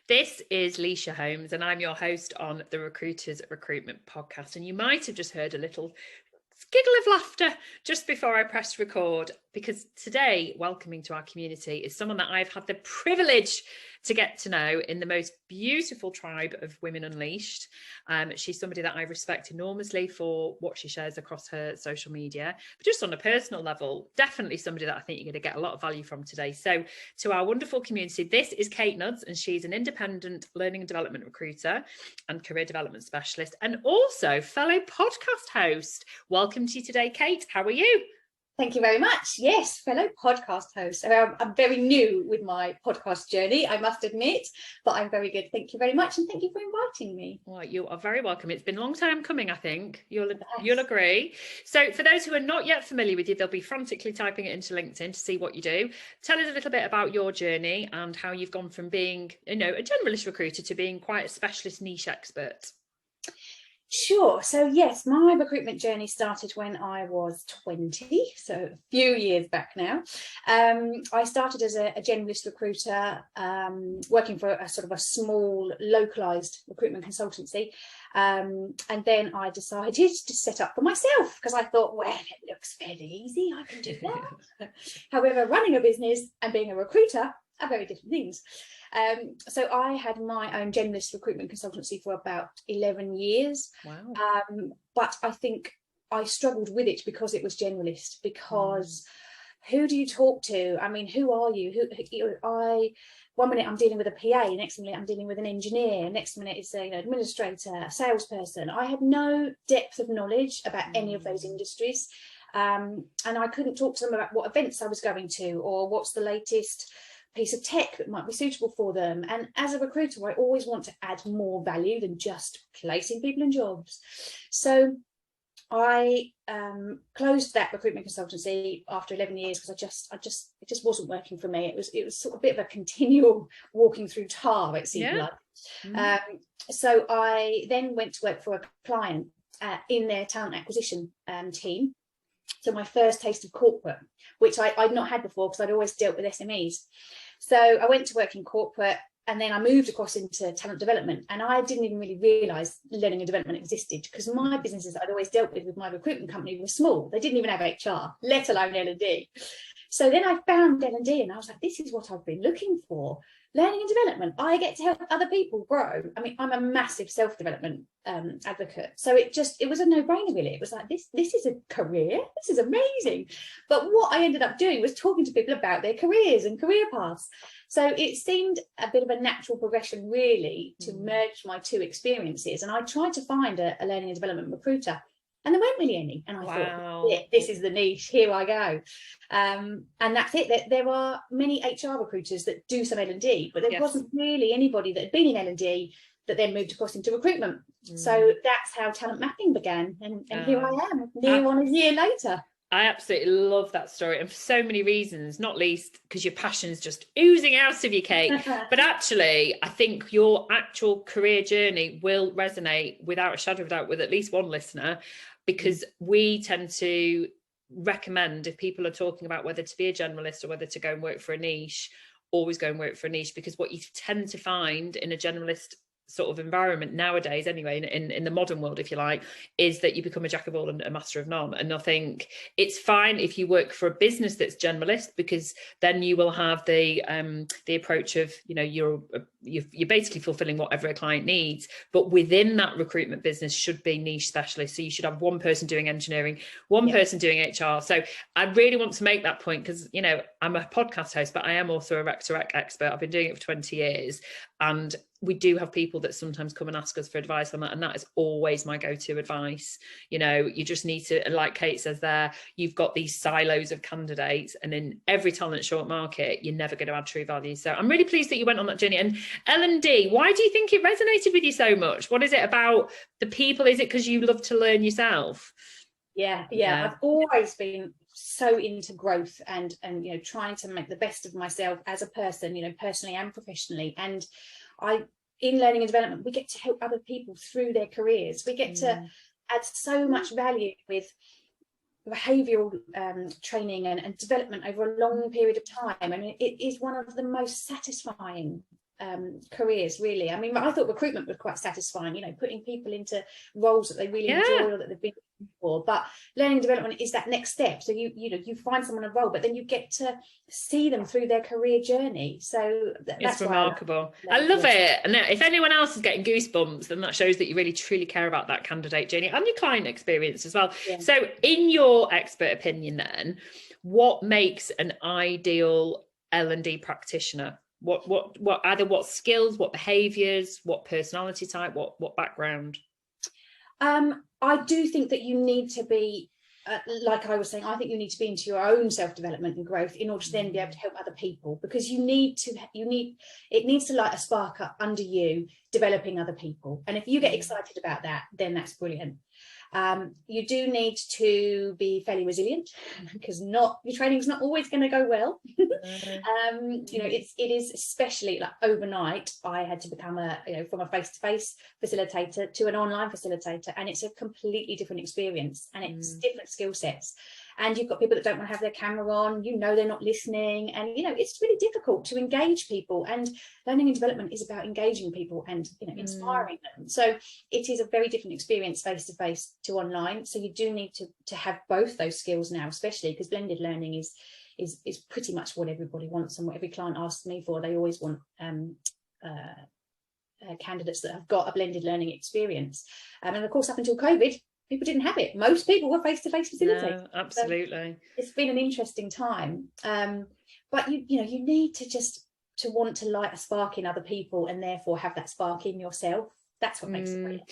This is Leisha Holmes, and I'm your host on the Recruiters Recruitment Podcast. And you might have just heard a little giggle of laughter just before I pressed record, because today, welcoming to our community is someone that I've had the privilege to get to know in the most beautiful tribe of Women Unleashed. She's somebody that I respect enormously for what she shares across her social media, but just on a personal level, definitely somebody that I think you're going to get a lot of value from today. So to our wonderful community, this is Kate Nudds, and she's an independent learning and development recruiter and career development specialist, and also fellow podcast host. Welcome to you today, Kate. How are you? Thank you very much. Yes, fellow podcast host. I'm very new with my podcast journey, I must admit, but I'm very good. Thank you very much, and thank you for inviting me. Well, you are very welcome. It's been a long time coming, I think. You'll agree. So for those who are not yet familiar with you, they'll be frantically typing it into LinkedIn to see what you do. Tell us a little bit about your journey and how you've gone from being, a generalist recruiter to being quite a specialist niche expert. Sure. So yes, my recruitment journey started when I was 20, so a few years back now. I started as a generalist recruiter, working for a sort of a small localized recruitment consultancy. And then I decided to set up for myself because I thought, well, it looks fairly easy. I can do that. However, running a business and being a recruiter are very different things. So I had my own generalist recruitment consultancy for about 11 years. Wow. But I think I struggled with it because it was generalist, because who do you talk to? I mean, who are you? One minute I'm dealing with a PA, next minute I'm dealing with an engineer, next minute it's an administrator, a salesperson. I had no depth of knowledge about any of those industries. And I couldn't talk to them about what events I was going to or what's the latest piece of tech that might be suitable for them. And as a recruiter, I always want to add more value than just placing people in jobs. So I closed that recruitment consultancy after 11 years because it just wasn't working for me. It was sort of a bit of a continual walking through tar, it seemed like. So I then went to work for a client in their talent acquisition team. So my first taste of corporate, which I'd not had before because I'd always dealt with SMEs. So I went to work in corporate, and then I moved across into talent development, and I didn't even really realise learning and development existed because my businesses that I'd always dealt with my recruitment company were small. They didn't even have HR, let alone L&D. So then I found L&D and I was like, this is what I've been looking for. Learning and development. I get to help other people grow. I mean, I'm a massive self-development advocate. So it was a no-brainer, really. It was like, this is a career. This is amazing. But what I ended up doing was talking to people about their careers and career paths. So it seemed a bit of a natural progression, really, to merge my two experiences. And I tried to find a learning and development recruiter, and there weren't really any. And I thought, yeah, this is the niche, here I go. And that's it. There are many HR recruiters that do some L&D, but there wasn't really anybody that had been in L&D that then moved across into recruitment. So that's how talent mapping began. And here I am, near on a year later. I absolutely love that story, and for so many reasons, not least because your passion's just oozing out of you, Kate. But actually, I think your actual career journey will resonate without a shadow of a doubt with at least one listener, because we tend to recommend, if people are talking about whether to be a generalist or whether to go and work for a niche, always go and work for a niche, because what you tend to find in a generalist sort of environment nowadays, anyway, in the modern world, if you like, is that you become a jack of all and a master of none. And I think it's fine if you work for a business that's generalist, because then you will have the approach of, you're basically fulfilling whatever a client needs. But within that recruitment business should be niche specialists. So you should have one person doing engineering, one person doing HR. So I really want to make that point because, I'm a podcast host, but I am also a rec-to-rec expert. I've been doing it for 20 years. And we do have people that sometimes come and ask us for advice on that. And that is always my go-to advice. You just need to, like Kate says there, you've got these silos of candidates, and in every talent short market, you're never going to add true value. So I'm really pleased that you went on that journey. And L&D, why do you think it resonated with you so much? What is it about the people? Is it because you love to learn yourself? Yeah. I've always been so into growth and trying to make the best of myself as a person, personally and professionally. And in learning and development, we get to help other people through their careers. We get to add so much value with behavioural training and development over a long period of time, and it is one of the most satisfying careers, really. I mean, I thought recruitment was quite satisfying, you know, putting people into roles that they really enjoy or that they've been for. But learning and development is that next step. So you find someone a role, but then you get to see them through their career journey. So that's remarkable. I love it. And if anyone else is getting goosebumps, then that shows that you really truly care about that candidate journey and your client experience as well. Yeah. So in your expert opinion then, what makes an ideal L&D practitioner? What either what skills, what behaviors, what personality type, what background? I do think that you need to be, like I was saying, I think you need to be into your own self-development and growth in order to then be able to help other people, because it needs to light a spark up under you, developing other people. And if you get excited about that, then that's brilliant. You do need to be fairly resilient, because your training's not always going to go well. You know, it is, especially like overnight, I had to become from a face-to-face facilitator to an online facilitator, and it's a completely different experience, and it's different skill sets. And you've got people that don't want to have their camera on, you know, they're not listening, and you know, it's really difficult to engage people. And learning and development is about engaging people and, you know, inspiring them. So it is a very different experience face to face to online. So you do need to have both those skills now, especially because blended learning is pretty much what everybody wants, and what every client asks me for. They always want candidates that have got a blended learning experience. And of course, up until COVID, people didn't have it. Most people were face-to-face facilitators. No, absolutely. So it's been an interesting time. But you need to want to light a spark in other people, and therefore have that spark in yourself. That's what makes it brilliant.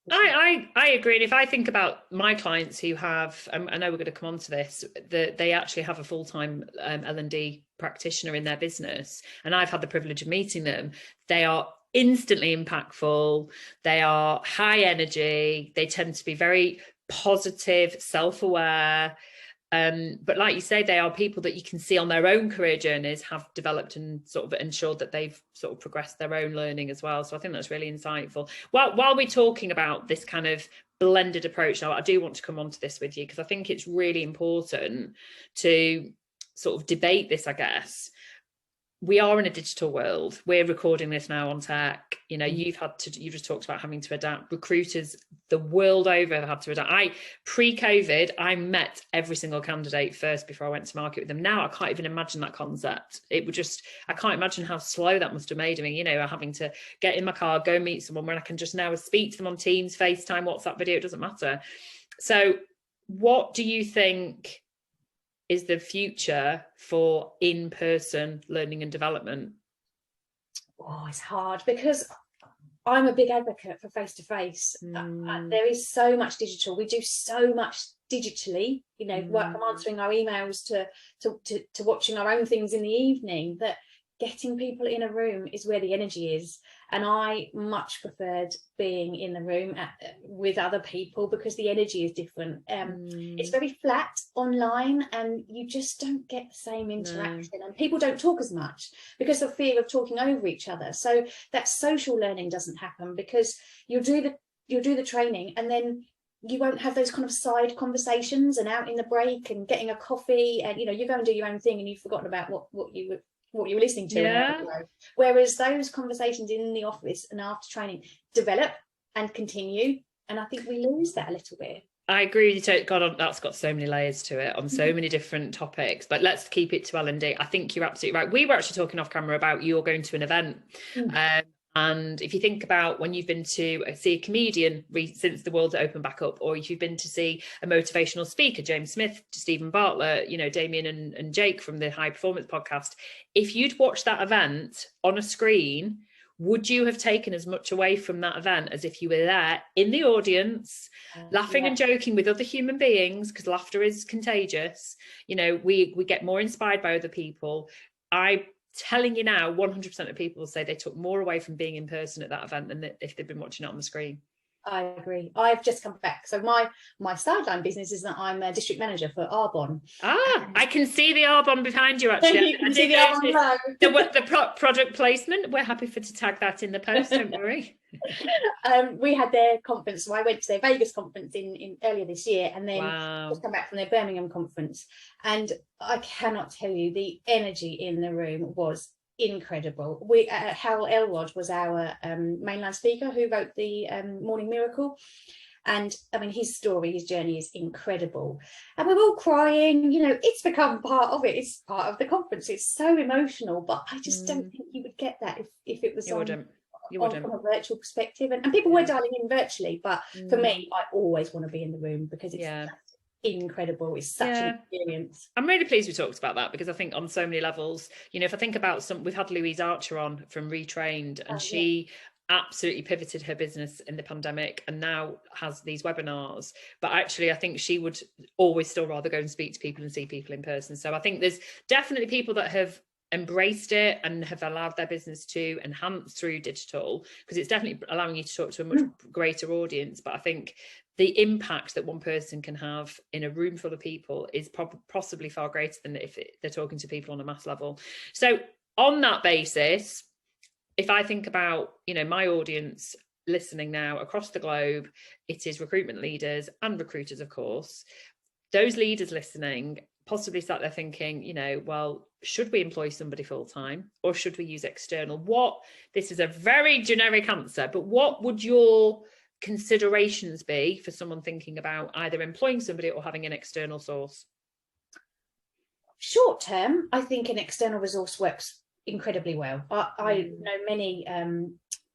I agree. And if I think about my clients who have, I know we're going to come on to this, that they actually have a full-time L&D practitioner in their business, and I've had the privilege of meeting them. They are instantly impactful, they are high energy, they tend to be very positive, self-aware, but like you say, they are people that you can see on their own career journeys have developed and sort of ensured that they've sort of progressed their own learning as well. So I think that's really insightful. While we're talking about this kind of blended approach now, I do want to come on to this with you, because I think it's really important to sort of debate this, I guess. We are in a digital world. We're recording this now on tech. You know, you just talked about having to adapt. Recruiters the world over have had to adapt. Pre-COVID, I met every single candidate first before I went to market with them. Now I can't even imagine that concept. I can't imagine how slow that must have made me, you know, having to get in my car, go meet someone when I can just now speak to them on Teams, FaceTime, WhatsApp video, it doesn't matter. So what do you think is the future for in-person learning and development? Oh, it's hard, because I'm a big advocate for face-to-face. There is so much digital. We do so much digitally, you know, work from answering our emails to watching our own things in the evening, that getting people in a room is where the energy is. And I much preferred being in the room with other people, because the energy is different. It's very flat online, and you just don't get the same interaction, and people don't talk as much because of fear of talking over each other. So that social learning doesn't happen, because you'll do the training, and then you won't have those kind of side conversations and out in the break and getting a coffee, and you know, you go and do your own thing and you've forgotten about what you were listening to. Yeah. Whereas those conversations in the office and after training develop and continue, and I think we lose that a little bit. I agree with you. God, that's got so many layers to it on so many different topics, but let's keep it to L&D. I think you're absolutely right. We were actually talking off camera about you're going to an event. And if you think about when you've been to see a comedian since the world opened back up, or if you've been to see a motivational speaker, James Smith, Stephen Bartlett, you know, Damien and Jake from the High Performance podcast, if you'd watched that event on a screen, would you have taken as much away from that event as if you were there in the audience, laughing and joking with other human beings, because laughter is contagious? You know, we get more inspired by other people. I'm telling you now, 100% of people will say they took more away from being in person at that event than if they've been watching it on the screen. I agree. I've just come back. So my sideline business is that I'm a district manager for Arbonne. I can see the Arbonne behind you, actually. You can see the Arbonne the product placement. We're happy to tag that in the post, don't worry. We had their conference, so I went to their Vegas conference in earlier this year, and then just come back from their Birmingham conference, and I cannot tell you, the energy in the room was incredible. We Hal Elrod was our mainline speaker who wrote the Morning Miracle, and I mean his journey is incredible, and we're all crying. You know, it's become part of it. It's part of the conference. It's so emotional, but I just don't think you would get that if it was from a virtual perspective, and people were dialing in virtually, but for me, I always want to be in the room because it's incredible. It's such an experience. I'm really pleased we talked about that, because I think on so many levels, you know, if I think about we've had Louise Archer on from Retrained, and she absolutely pivoted her business in the pandemic and now has these webinars, but actually I think she would always still rather go and speak to people and see people in person. So I think there's definitely people that have embraced it and have allowed their business to enhance through digital, because it's definitely allowing you to talk to a much greater audience. But I think the impact that one person can have in a room full of people is possibly far greater than if they're talking to people on a mass level. So on that basis, if I think about, you know, my audience listening now across the globe, it is recruitment leaders and recruiters, of course. Those leaders listening possibly sat there thinking, you know, well, should we employ somebody full time or should we use external? This is a very generic answer, but what would your considerations be for someone thinking about either employing somebody or having an external source? Short term, I think an external resource works incredibly well. I know many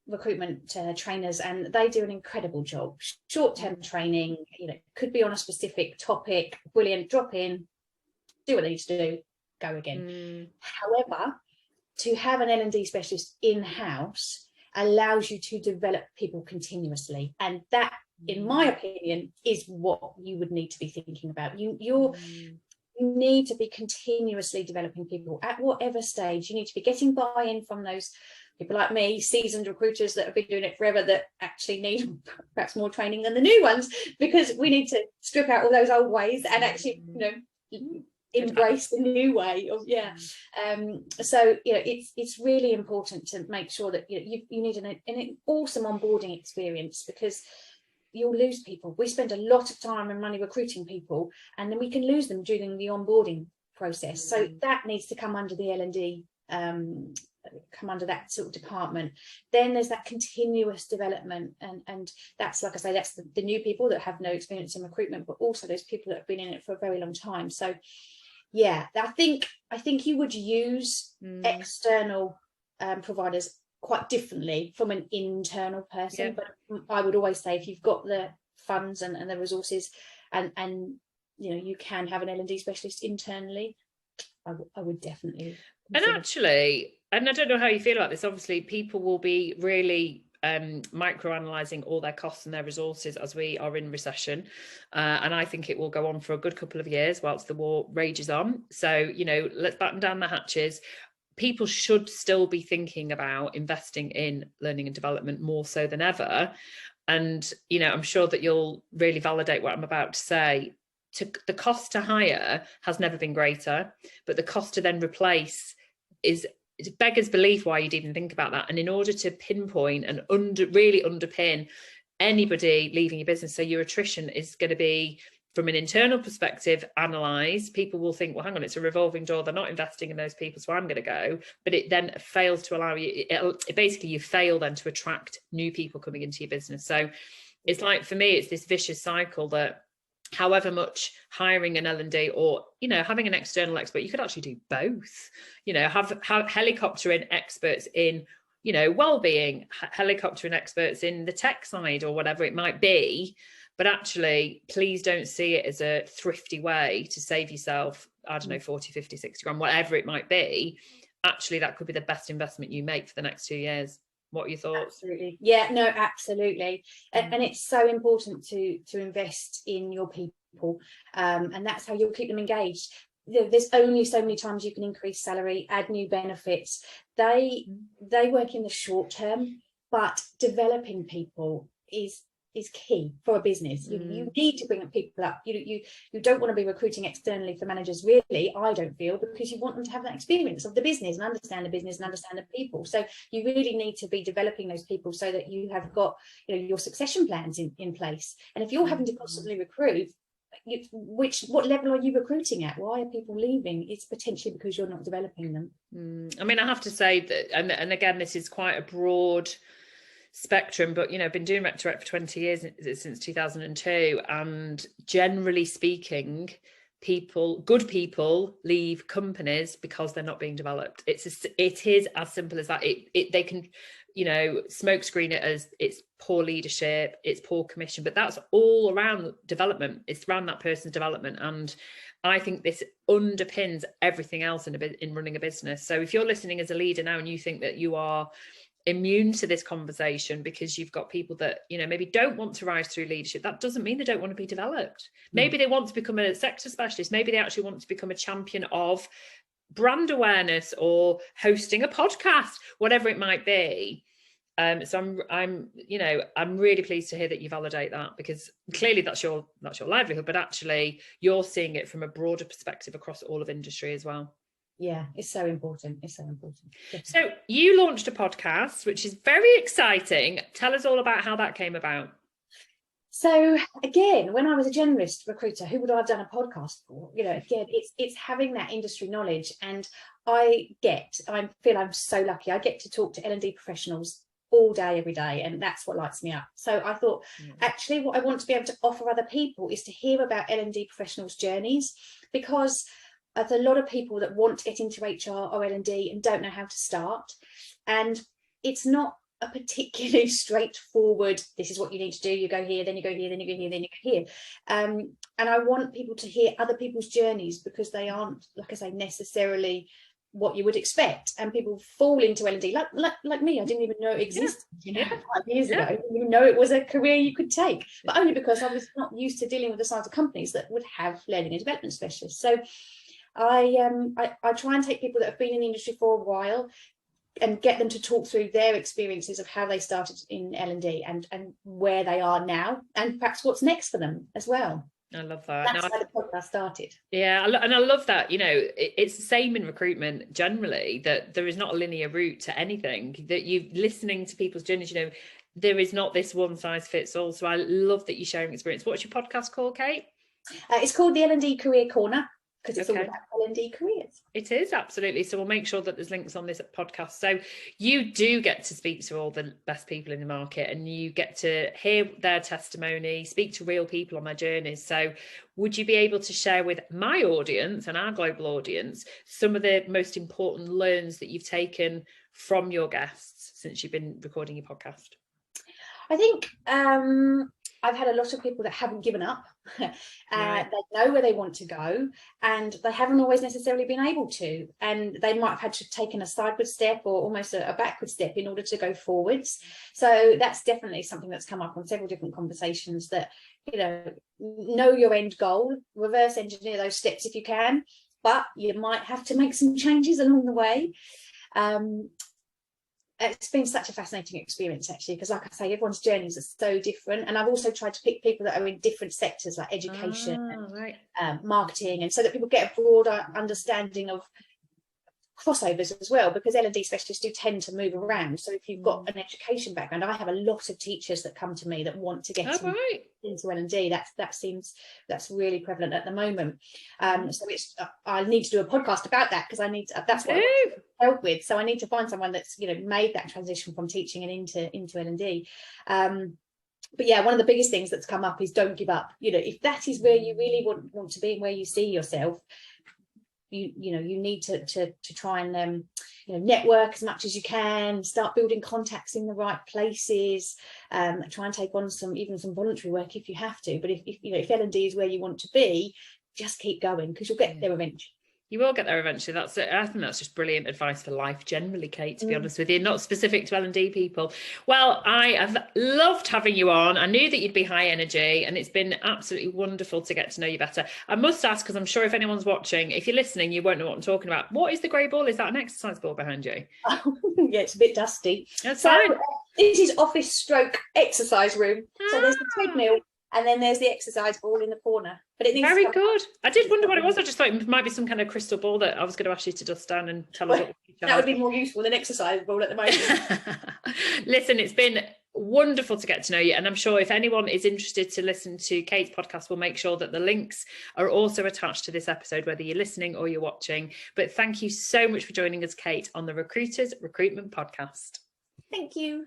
recruitment trainers, and they do an incredible job. Short-term training, you know, could be on a specific topic. Brilliant. Drop in, do what they need to do, go again. However, to have an L&D specialist in-house allows you to develop people continuously, and that, in my opinion, is what you would need to be thinking about. You need to be continuously developing people at whatever stage. You need to be getting buy-in from those people like me, seasoned recruiters that have been doing it forever, that actually need perhaps more training than the new ones, because we need to strip out all those old ways and actually, you know, embrace the new way of so you know, it's really important to make sure that you need an awesome onboarding experience, because you'll lose people. We spend a lot of time and money recruiting people, and then we can lose them during the onboarding process. So that needs to come under the L&D, come under that sort of department. Then there's that continuous development, and that's, like I say, that's the new people that have no experience in recruitment, but also those people that have been in it for a very long time. So yeah, I think you would use external providers quite differently from an internal person, but I would always say, if you've got the funds and the resources, and you know, you can have an L&D specialist internally, I would definitely consider. And actually, and I don't know how you feel about this, obviously people will be really micro-analysing all their costs and their resources as we are in recession, and I think it will go on for a good couple of years whilst the war rages on. So, you know, let's batten down the hatches. People should still be thinking about investing in learning and development more so than ever. And, you know, I'm sure that you'll really validate what I'm about to say. The cost to hire has never been greater, but the cost to then replace it beggars belief why you'd even think about that. And in order to pinpoint and really underpin anybody leaving your business, so your attrition is going to be, from an internal perspective, analysed. People will think, well, hang on, it's a revolving door. They're not investing in those people, so I'm going to go. But it then fails to allow you, basically you fail then to attract new people coming into your business. So it's like, for me, it's this vicious cycle that however much hiring an L&D or, you know, having an external expert, you could actually do both. You know, have helicoptering experts in, you know, well-being, helicoptering experts in the tech side or whatever it might be. But actually, please don't see it as a thrifty way to save yourself, I don't know, 40, 50, 60 grand, whatever it might be. Actually, that could be the best investment you make for the next 2 years. What are your thoughts? Absolutely. Yeah, no, absolutely. And it's so important to invest in your people. And that's how you'll keep them engaged. There's only so many times you can increase salary, add new benefits. They work in the short term, but developing people is is key for a business. You need to bring people up. You don't want to be recruiting externally for managers, really, I don't feel, because you want them to have that experience of the business and understand the business and understand the people. So you really need to be developing those people so that you have got, you know, your succession plans in place. And if you're having to constantly recruit, what level are you recruiting at? Why are people leaving? It's potentially because you're not developing them. I mean, I have to say that, and again, this is quite a broad spectrum, but, you know, I've been doing Rec to Rec for 20 years, since 2002, and generally speaking, good people leave companies because they're not being developed. It is as simple as that. They can, you know, smoke screen it as it's poor leadership, it's poor commission, but that's all around development. It's around that person's development, and I think this underpins everything else in running a business. So if you're listening as a leader now and you think that you are immune to this conversation because you've got people that, you know, maybe don't want to rise through leadership, that doesn't mean they don't want to be developed. Maybe they want to become a sector specialist. Maybe they actually want to become a champion of brand awareness or hosting a podcast, whatever it might be. So I'm really pleased to hear that you validate that, because clearly that's your livelihood, but actually you're seeing it from a broader perspective across all of industry as well. Yeah, it's so important. It's so important. So you launched a podcast, which is very exciting. Tell us all about how that came about. So again, when I was a generalist recruiter, who would I have done a podcast for? You know, again, it's having that industry knowledge, and I feel I'm so lucky. I get to talk to L&D professionals all day, every day, and that's what lights me up. So I thought, actually, what I want to be able to offer other people is to hear about L&D professionals' journeys, because there's a lot of people that want to get into HR or L&D and don't know how to start, and it's not a particularly straightforward, this is what you need to do, you go here, then you go here, then you go here, then you go here. And I want people to hear other people's journeys, because they aren't, like I say, necessarily what you would expect, and people fall into L&D like me. I didn't even know it existed 5 years ago. I didn't even know it was a career you could take, but only because I was not used to dealing with the size of companies that would have learning and development specialists. So I try and take people that have been in the industry for a while and get them to talk through their experiences of how they started in L&D and where they are now, and perhaps what's next for them as well. I love that. That's how the podcast started. Yeah, and I love that. You know, it's the same in recruitment generally, that there is not a linear route to anything, that you listening to people's journeys, you know, there is not this one size fits all. So I love that you're sharing experience. What's your podcast called, Kate? It's called the L&D Career Corner, because it's all about L&D careers. It is, absolutely. So we'll make sure that there's links on this podcast. So you do get to speak to all the best people in the market, and you get to hear their testimony, speak to real people on their journeys. So would you be able to share with my audience and our global audience some of the most important learns that you've taken from your guests since you've been recording your podcast? I think I've had a lot of people that haven't given up. They know where they want to go, and they haven't always necessarily been able to, and they might have had to taken a sideward step or almost a backward step in order to go forwards. So that's definitely something that's come up on several different conversations, that, you know your end goal, reverse engineer those steps if you can, but you might have to make some changes along the way. It's been such a fascinating experience, actually, because, like I say, everyone's journeys are so different, and I've also tried to pick people that are in different sectors like education and marketing, and so that people get a broader understanding of crossovers as well, because L&D specialists do tend to move around. So if you've got an education background, I have a lot of teachers that come to me that want to get into L&D. That's really prevalent at the moment. So I need to do a podcast about that, because that's what I want to help with. So I need to find someone that's, you know, made that transition from teaching and into L&D. But yeah, one of the biggest things that's come up is don't give up. You know, if that is where you really want to be and where you see yourself, you need to try and network as much as you can, start building contacts in the right places, try and take on some voluntary work if you have to. But if L&D is where you want to be, just keep going, because you'll get there eventually. You will get there eventually. I think that's just brilliant advice for life generally, Kate, to be honest with you, not specific to L&D people. Well, I have loved having you on. I knew that you'd be high energy, and it's been absolutely wonderful to get to know you better. I must ask, because I'm sure if anyone's watching, if you're listening, you won't know what I'm talking about. What is the grey ball? Is that an exercise ball behind you? Yeah, it's a bit dusty. That's fine. This is office stroke exercise room. So there's the treadmill, and then there's the exercise ball in the corner. But it needs very to good. I did wonder what it was. I just thought it might be some kind of crystal ball that I was going to ask you to dust down and tell us what you charge. That would be more useful than exercise ball at the moment. Listen, it's been wonderful to get to know you, and I'm sure if anyone is interested to listen to Kate's podcast, we'll make sure that the links are also attached to this episode, whether you're listening or you're watching. But thank you so much for joining us, Kate, on the Recruiters Recruitment Podcast. Thank you.